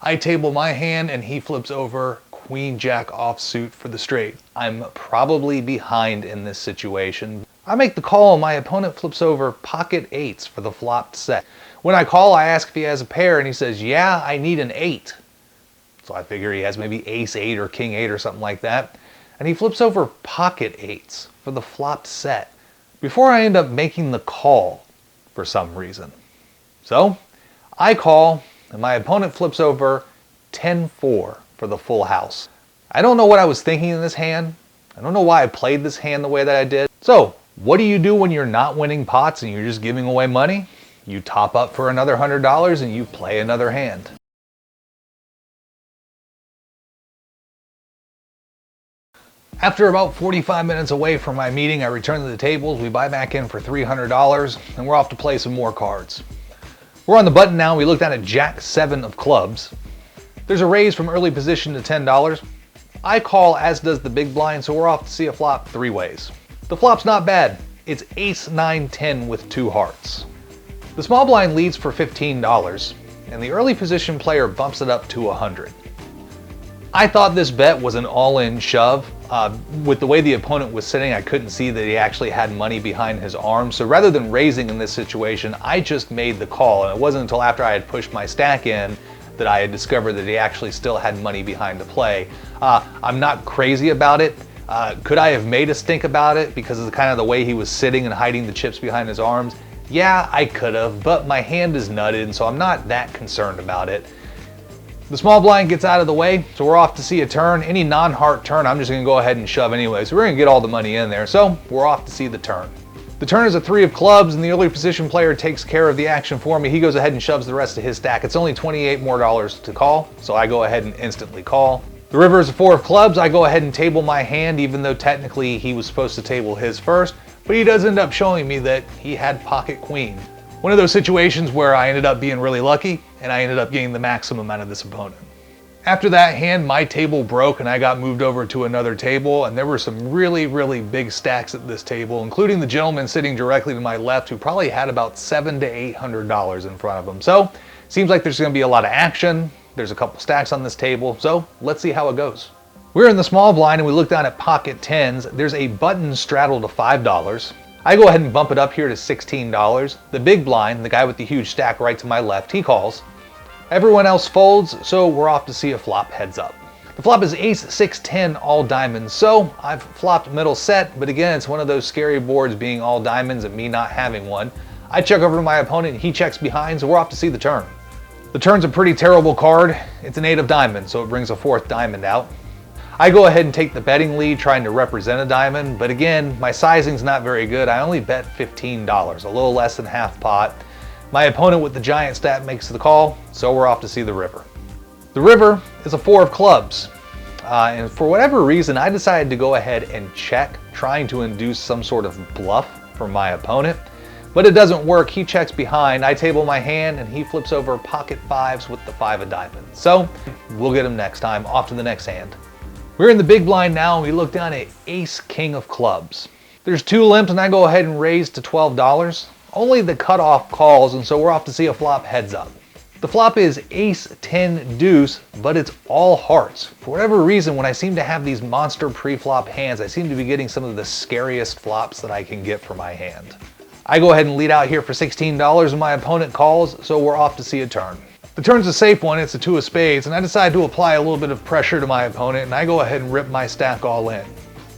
I table my hand and he flips over queen jack offsuit for the straight. I'm probably behind in this situation. I make the call and my opponent flips over pocket eights for the flopped set. When I call, I ask if he has a pair and he says, yeah, I need an 8. So I figure he has maybe ace 8 or king 8 or something like that. And he flips over pocket eights for the flopped set before I end up making the call for some reason. So I call and my opponent flips over 10-4 for the full house. I don't know what I was thinking in this hand. I don't know why I played this hand the way that I did. So what do you do when you're not winning pots and you're just giving away money? You top up for another $100 and you play another hand. After about 45 minutes away from my meeting, I return to the tables, we buy back in for $300, and we're off to play some more cards. We're on the button now, we look down at Jack 7 of clubs. There's a raise from early position to $10. I call, as does the big blind, so we're off to see a flop 3 ways. The flop's not bad. It's ace 9-10 with 2 hearts. The small blind leads for $15, and the early position player bumps it up to $100. I thought this bet was an all-in shove. With the way the opponent was sitting, I couldn't see that he actually had money behind his arm. So rather than raising in this situation, I just made the call. And it wasn't until after I had pushed my stack in that I had discovered that he actually still had money behind the play. I'm not crazy about it. Could I have made a stink about it because of kind of the way he was sitting and hiding the chips behind his arms? Yeah, I could have, but my hand is nutted, and so I'm not that concerned about it. The small blind gets out of the way, so we're off to see a turn. Any non-heart turn, I'm just going to go ahead and shove anyway. So we're going to get all the money in there. So we're off to see the turn. The turn is a 3 of clubs, and the early position player takes care of the action for me. He goes ahead and shoves the rest of his stack. It's only $28 more to call, so I go ahead and instantly call. The river is a 4 of clubs. I go ahead and table my hand, even though technically he was supposed to table his first. But he does end up showing me that he had pocket queen. One of those situations where I ended up being really lucky and I ended up getting the maximum out of this opponent. After that hand, my table broke and I got moved over to another table, and there were some really, really big stacks at this table, including the gentleman sitting directly to my left who probably had about $700 to $800 in front of him. So seems like there's going to be a lot of action. There's a couple stacks on this table, so let's see how it goes. We're in the small blind and we look down at pocket tens. There's a button straddle to $5. I go ahead and bump it up here to $16. The big blind, the guy with the huge stack right to my left, he calls. Everyone else folds, so we're off to see a flop heads up. The flop is ace 6-10 all diamonds, so I've flopped middle set, but again, it's one of those scary boards being all diamonds and me not having one. I check over to my opponent and he checks behind, so we're off to see the turn. The turn's a pretty terrible card. It's an 8 of diamonds, so it brings a 4th diamond out. I go ahead and take the betting lead trying to represent a diamond, but again, my sizing's not very good. I only bet $15, a little less than half pot. My opponent with the giant stack makes the call, so we're off to see the river. The river is a 4 of clubs, and for whatever reason, I decided to go ahead and check, trying to induce some sort of bluff from my opponent, but it doesn't work. He checks behind, I table my hand, and he flips over pocket 5s with the 5 of diamonds. So we'll get him next time. Off to the next hand. We're in the big blind now, and we look down at ace king of clubs. There's 2 limps, and I go ahead and raise to $12. Only the cutoff calls, and so we're off to see a flop heads up. The flop is ace 10 deuce, but it's all hearts. For whatever reason, when I seem to have these monster pre-flop hands, I seem to be getting some of the scariest flops that I can get for my hand. I go ahead and lead out here for $16, and my opponent calls, so we're off to see a turn. The turn's a safe one, it's a 2 of spades, and I decide to apply a little bit of pressure to my opponent, and I go ahead and rip my stack all in.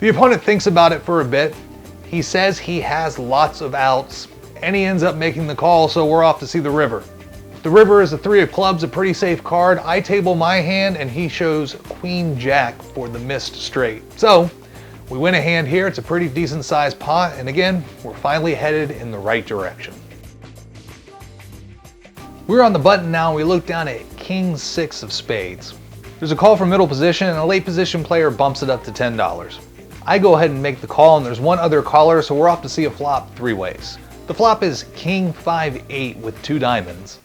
The opponent thinks about it for a bit. He says he has lots of outs, and he ends up making the call, so we're off to see the river. The river is a 3 of clubs, a pretty safe card. I table my hand, and he shows queen jack for the missed straight. So we win a hand here. It's a pretty decent sized pot, and again, we're finally headed in the right direction. We're on the button now, and we look down at king 6 of spades. There's a call for middle position, and a late position player bumps it up to $10. I go ahead and make the call, and there's one other caller, so we're off to see a flop 3 ways. The flop is king 5-8 with 2 diamonds.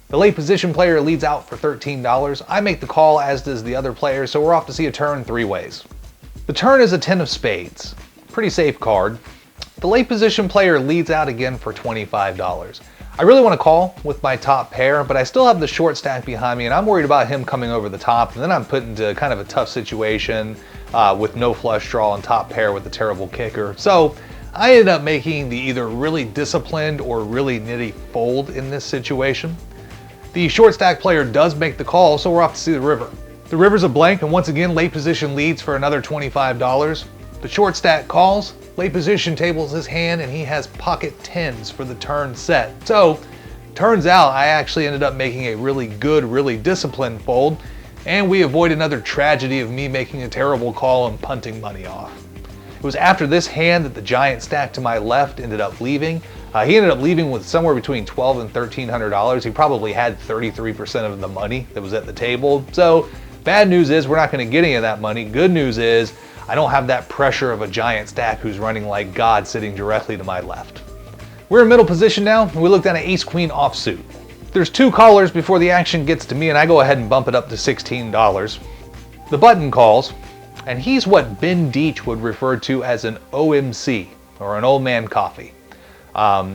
The late position player leads out for $13. I make the call, as does the other player, so we're off to see a turn 3 ways. The turn is a 10 of spades. Pretty safe card. The late position player leads out again for $25. I really want to call with my top pair, but I still have the short stack behind me, and I'm worried about him coming over the top, and then I'm put into kind of a tough situation with no flush draw and top pair with a terrible kicker. So I ended up making the either really disciplined or really nitty fold in this situation. The short stack player does make the call, so we're off to see the river. The river's a blank, and once again, late position leads for another $25. The short stack calls, late position tables his hand, and he has pocket tens for the turn set. So, turns out I actually ended up making a really good, really disciplined fold, and we avoid another tragedy of me making a terrible call and punting money off. It was after this hand that the giant stack to my left ended up leaving. He ended up leaving with somewhere between $1,200 and $1,300. He probably had 33% of the money that was at the table. So, bad news is we're not going to get any of that money. Good news is I don't have that pressure of a giant stack who's running like God sitting directly to my left. We're in middle position now, and we look down at ace-queen offsuit. There's two callers before the action gets to me, and I go ahead and bump it up to $16. The button calls, and he's what Ben Deach would refer to as an OMC, or an old man coffee.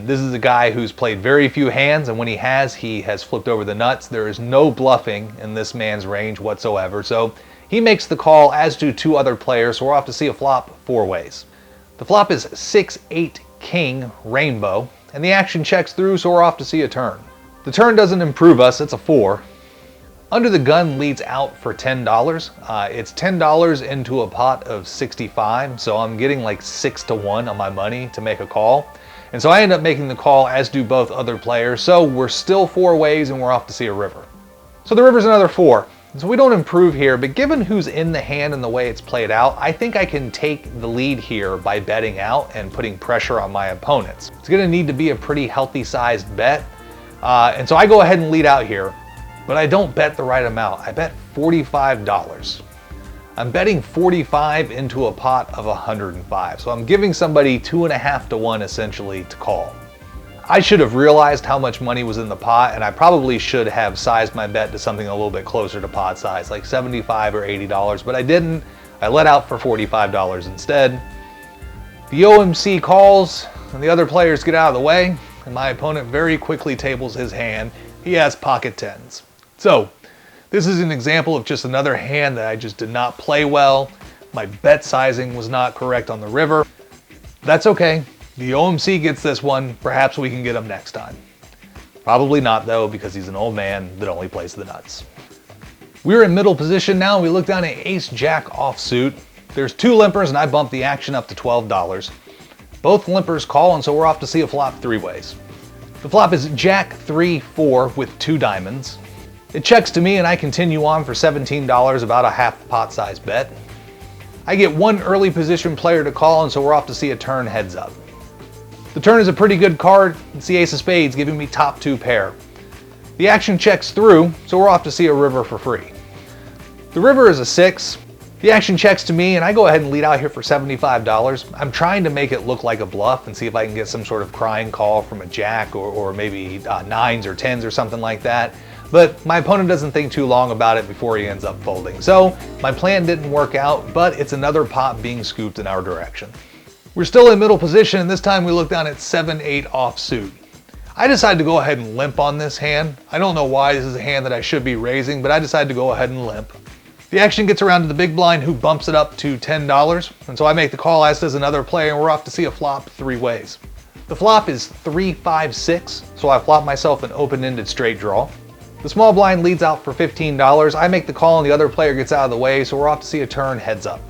This is a guy who's played very few hands, and when he has flipped over the nuts. There is no bluffing in this man's range whatsoever, so he makes the call, as do two other players, so we're off to see a flop four ways. The flop is 6-8 king rainbow, and the action checks through, so we're off to see a turn. The turn doesn't improve us, it's a 4. Under the gun leads out for $10. It's $10 into a pot of 65, so I'm getting like 6 to 1 on my money to make a call. And so I end up making the call, as do both other players, so we're still four ways and we're off to see a river. So the river's another 4. So we don't improve here, but given who's in the hand and the way it's played out, I think I can take the lead here by betting out and putting pressure on my opponents. It's going to need to be a pretty healthy sized bet. And so I go ahead and lead out here, but I don't bet the right amount. I bet $45. I'm betting 45 into a pot of 105. So I'm giving somebody 2.5 to 1 essentially to call. I should have realized how much money was in the pot, and I probably should have sized my bet to something a little bit closer to pot size, like $75 or $80, but I didn't. I let out for $45 instead. The OMC calls, and the other players get out of the way, and my opponent very quickly tables his hand. He has pocket tens. So, this is an example of just another hand that I just did not play well. My bet sizing was not correct on the river. That's okay. The OMC gets this one. Perhaps we can get him next time. Probably not though, because he's an old man that only plays the nuts. We're in middle position now. We look down at ace-jack offsuit. There's two limpers and I bump the action up to $12. Both limpers call, and so we're off to see a flop three ways. The flop is jack 3-4 with two diamonds. It checks to me and I continue on for $17, about a half pot size bet. I get one early position player to call, and so we're off to see a turn heads up. The turn is a pretty good card. It's the ace of spades, giving me top two pair. The action checks through, so we're off to see a river for free. The river is a 6. The action checks to me, and I go ahead and lead out here for $75. I'm trying to make it look like a bluff and see if I can get some sort of crying call from a jack or maybe 9s or 10s or something like that. But my opponent doesn't think too long about it before he ends up folding. So my plan didn't work out, but it's another pot being scooped in our direction. We're still in middle position, and this time we look down at 7-8 offsuit. I decided to go ahead and limp on this hand. I don't know why. This is a hand that I should be raising, but I decided to go ahead and limp. The action gets around to the big blind, who bumps it up to $10, and so I make the call, as does another player, and we're off to see a flop three ways. The flop is 3-5-6, so I flop myself an open-ended straight draw. The small blind leads out for $15. I make the call and the other player gets out of the way, so we're off to see a turn heads up.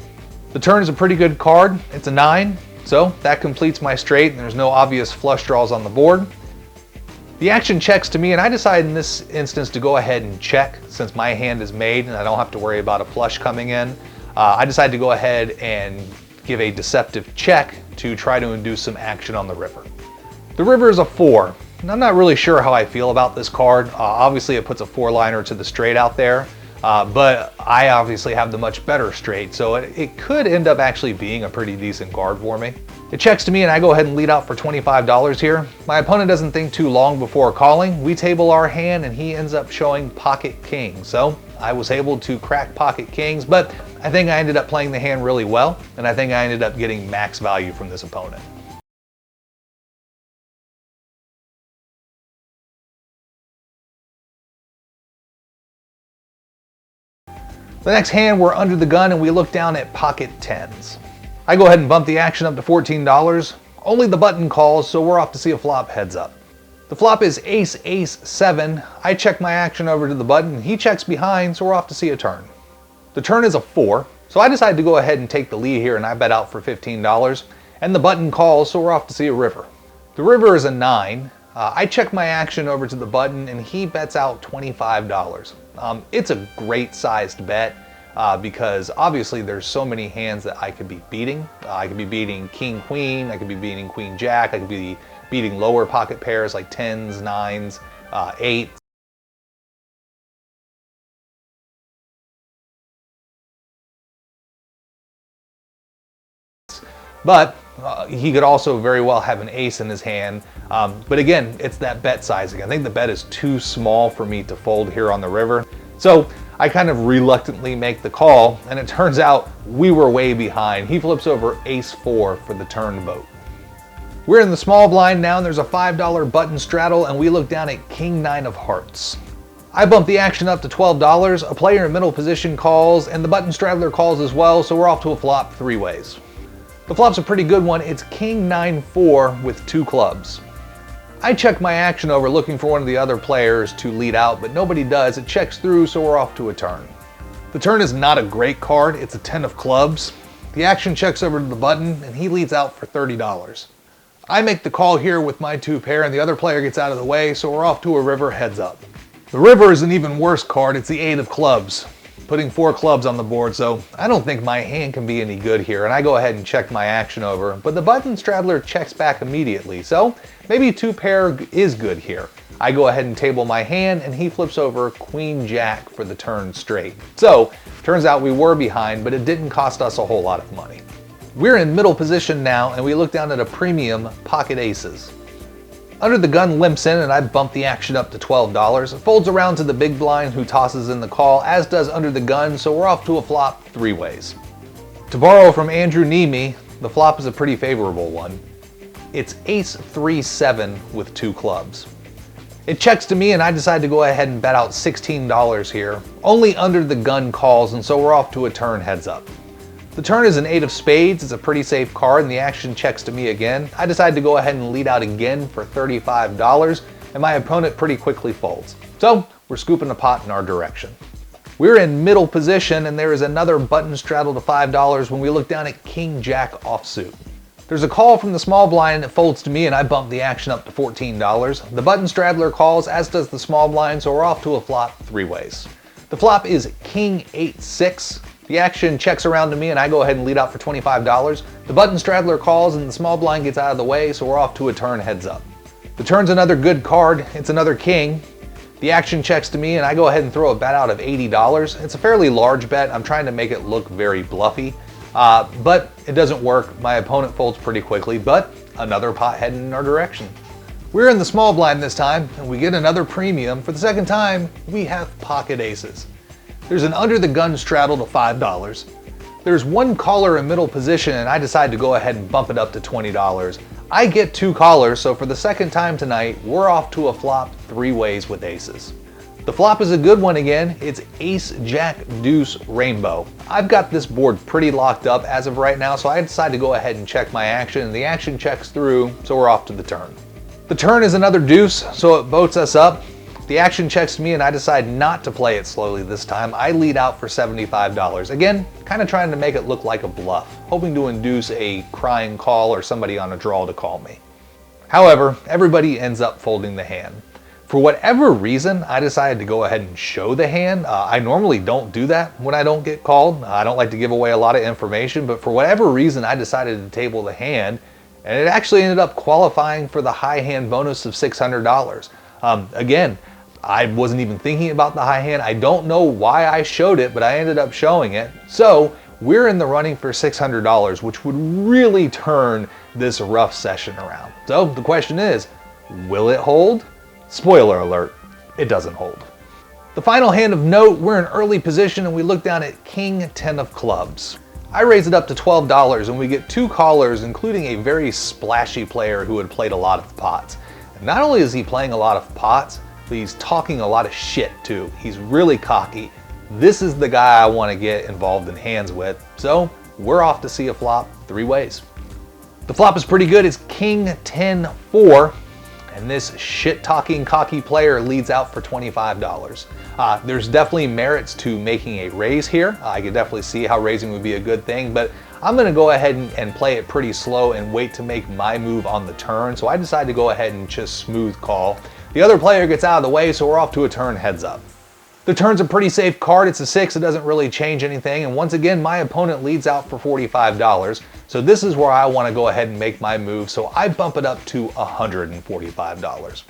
The turn is a pretty good card. It's a 9, so that completes my straight and there's no obvious flush draws on the board. The action checks to me, and I decide in this instance to go ahead and check since my hand is made and I don't have to worry about a flush coming in. I decide to go ahead and give a deceptive check to try to induce some action on the river. The river is a 4. And I'm not really sure how I feel about this card. Obviously it puts a 4-liner to the straight out there, but I obviously have the much better straight, so it could end up actually being a pretty decent card for me. It checks to me and I go ahead and lead out for $25 here. My opponent doesn't think too long before calling. We table our hand and he ends up showing pocket kings. So I was able to crack pocket kings, but I think I ended up playing the hand really well, and I think I ended up getting max value from this opponent. The next hand, we're under the gun and we look down at pocket tens. I go ahead and bump the action up to $14. Only the button calls, so we're off to see a flop heads up. The flop is ace, ace, 7. I check my action over to the button. He checks behind, so we're off to see a turn. The turn is a 4, so I decide to go ahead and take the lead here and I bet out for $15. And the button calls, so we're off to see a river. The river is a 9. I check my action over to the button and he bets out $25. It's a great sized bet because obviously there's so many hands that I could be beating. I could be beating king, queen, I could be beating queen, jack, I could be beating lower pocket pairs like 10s, 9s, 8s. But he could also very well have an ace in his hand. But again, it's that bet sizing. I think the bet is too small for me to fold here on the river. So I kind of reluctantly make the call, and it turns out we were way behind. He flips over ace 4 for the turn boat. We're in the small blind now, and there's a $5 button straddle, and we look down at king 9 of hearts. I bump the action up to $12. A player in middle position calls, and the button straddler calls as well, so we're off to a flop 3 ways. The flop's a pretty good one. It's king 9-4 with 2 clubs. I check my action over looking for one of the other players to lead out, but nobody does. It checks through, so we're off to a turn. The turn is not a great card. It's a 10 of clubs. The action checks over to the button, and he leads out for $30. I make the call here with my 2 pair, and the other player gets out of the way, so we're off to a river heads up. The river is an even worse card. It's the 8 of clubs, putting 4 clubs on the board, so I don't think my hand can be any good here, and I go ahead and check my action over, but the button straddler checks back immediately, so maybe 2 pair is good here. I go ahead and table my hand, and he flips over queen jack for the turn straight. So, turns out we were behind, but it didn't cost us a whole lot of money. We're in middle position now, and we look down at a premium pocket aces. Under the gun limps in, and I bump the action up to $12. It folds around to the big blind, who tosses in the call, as does under the gun, so we're off to a flop 3 ways. To borrow from Andrew Nemi, the flop is a pretty favorable one. It's ace 3-7 with 2 clubs. It checks to me, and I decide to go ahead and bet out $16 here. Only under the gun calls, and so we're off to a turn heads up. The turn is an 8 of spades. It's a pretty safe card, and the action checks to me again. I decide to go ahead and lead out again for $35, and my opponent pretty quickly folds. So we're scooping the pot in our direction. We're in middle position, and there is another button straddle to $5 when we look down at king jack offsuit. There's a call from the small blind, and it folds to me, and I bump the action up to $14. The button straddler calls, as does the small blind, so we're off to a flop 3 ways. The flop is king 8-6. The action checks around to me, and I go ahead and lead out for $25. The button straddler calls, and the small blind gets out of the way, so we're off to a turn heads up. The turn's another good card. It's another king. The action checks to me, and I go ahead and throw a bet out of $80. It's a fairly large bet. I'm trying to make it look very bluffy, but it doesn't work. My opponent folds pretty quickly, but another pot heading in our direction. We're in the small blind this time, and we get another premium. For the second time, we have pocket aces. There's an under the gun straddle to $5. There's 1 caller in middle position, and I decide to go ahead and bump it up to $20. I get 2 callers, so for the second time tonight, we're off to a flop 3 ways with aces. The flop is a good one again. It's ace, jack, deuce, rainbow. I've got this board pretty locked up as of right now, so I decide to go ahead and check my action, and the action checks through, so we're off to the turn. The turn is another deuce, so it votes us up. The action checks to me, and I decide not to play it slowly this time. I lead out for $75. Again, kind of trying to make it look like a bluff, hoping to induce a crying call or somebody on a draw to call me. However, everybody ends up folding the hand. For whatever reason, I decided to go ahead and show the hand. I normally don't do that when I don't get called. I don't like to give away a lot of information, but for whatever reason, I decided to table the hand, and it actually ended up qualifying for the high hand bonus of $600. Again, I wasn't even thinking about the high hand. I don't know why I showed it, but I ended up showing it. So we're in the running for $600, which would really turn this rough session around. So the question is, will it hold? Spoiler alert, it doesn't hold. The final hand of note, we're in early position, and we look down at king 10 of clubs. I raise it up to $12, and we get 2 callers, including a very splashy player who had played a lot of pots. And not only is he playing a lot of pots, but he's talking a lot of shit too. He's really cocky. This is the guy I want to get involved in hands with, so we're off to see a flop 3 ways. The flop is pretty good. It's King 10-4, and this shit-talking cocky player leads out for $25. There's definitely merits to making a raise here. I could definitely see how raising would be a good thing, but I'm gonna go ahead and play it pretty slow and wait to make my move on the turn. So I decided to go ahead and just smooth call. The other player gets out of the way, so we're off to a turn heads up. The turn's a pretty safe card. It's a 6. It doesn't really change anything. And once again, my opponent leads out for $45. So this is where I want to go ahead and make my move. So I bump it up to $145.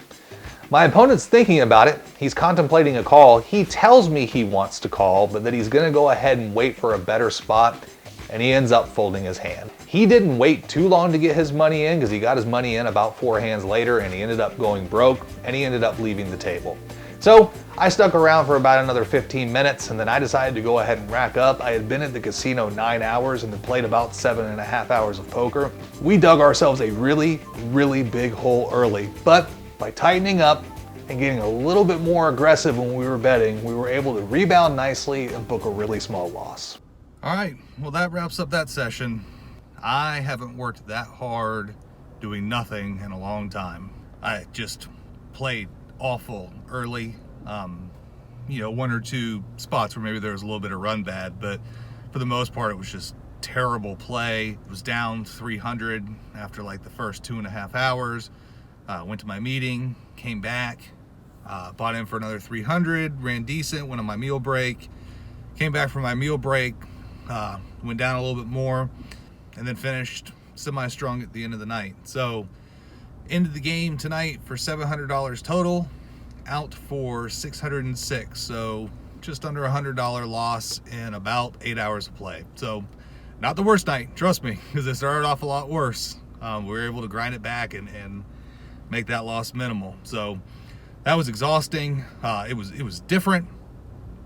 My opponent's thinking about it. He's contemplating a call. He tells me he wants to call, but that he's going to go ahead and wait for a better spot. And he ends up folding his hand. He didn't wait too long to get his money in because he got his money in about 4 hands later, and he ended up going broke, and he ended up leaving the table. So I stuck around for about another 15 minutes, and then I decided to go ahead and rack up. I had been at the casino 9 hours and had played about 7.5 hours of poker. We dug ourselves a really, really big hole early, but by tightening up and getting a little bit more aggressive when we were betting, we were able to rebound nicely and book a really small loss. All right, well, that wraps up that session. I haven't worked that hard doing nothing in a long time. I just played awful early. 1 or 2 spots where maybe there was a little bit of run bad, but for the most part, it was just terrible play. It was down 300 after like the first 2.5 hours. Went to my meeting, came back, bought in for another 300, ran decent, went on my meal break, came back from my meal break, went down a little bit more, and then finished semi-strong at the end of the night. So ended the game tonight for $700 total, out for $606. So just under $100 loss in about 8 hours of play. So not the worst night, trust me, because it started off a lot worse. We were able to grind it back and make that loss minimal. So that was exhausting. It was different.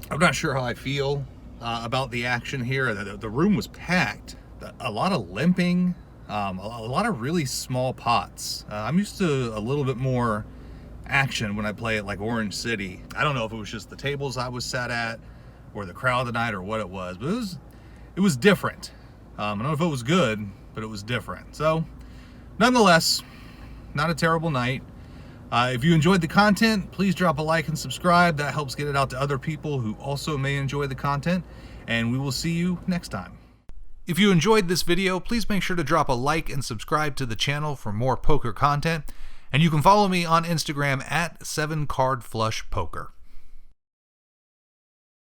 I'm not sure how I feel about the action here. The room was packed. A lot of limping. A lot of really small pots. I'm used to a little bit more action when I play at like Orange City. I don't know if it was just the tables I was sat at or the crowd tonight or what it was, but it was different. I don't know if it was good, but it was different. So nonetheless, not a terrible night. If you enjoyed the content, please drop a like and subscribe. That helps get it out to other people who also may enjoy the content, and we will see you next time. If you enjoyed this video, please make sure to drop a like and subscribe to the channel for more poker content. And you can follow me on Instagram at 7cardflushpoker.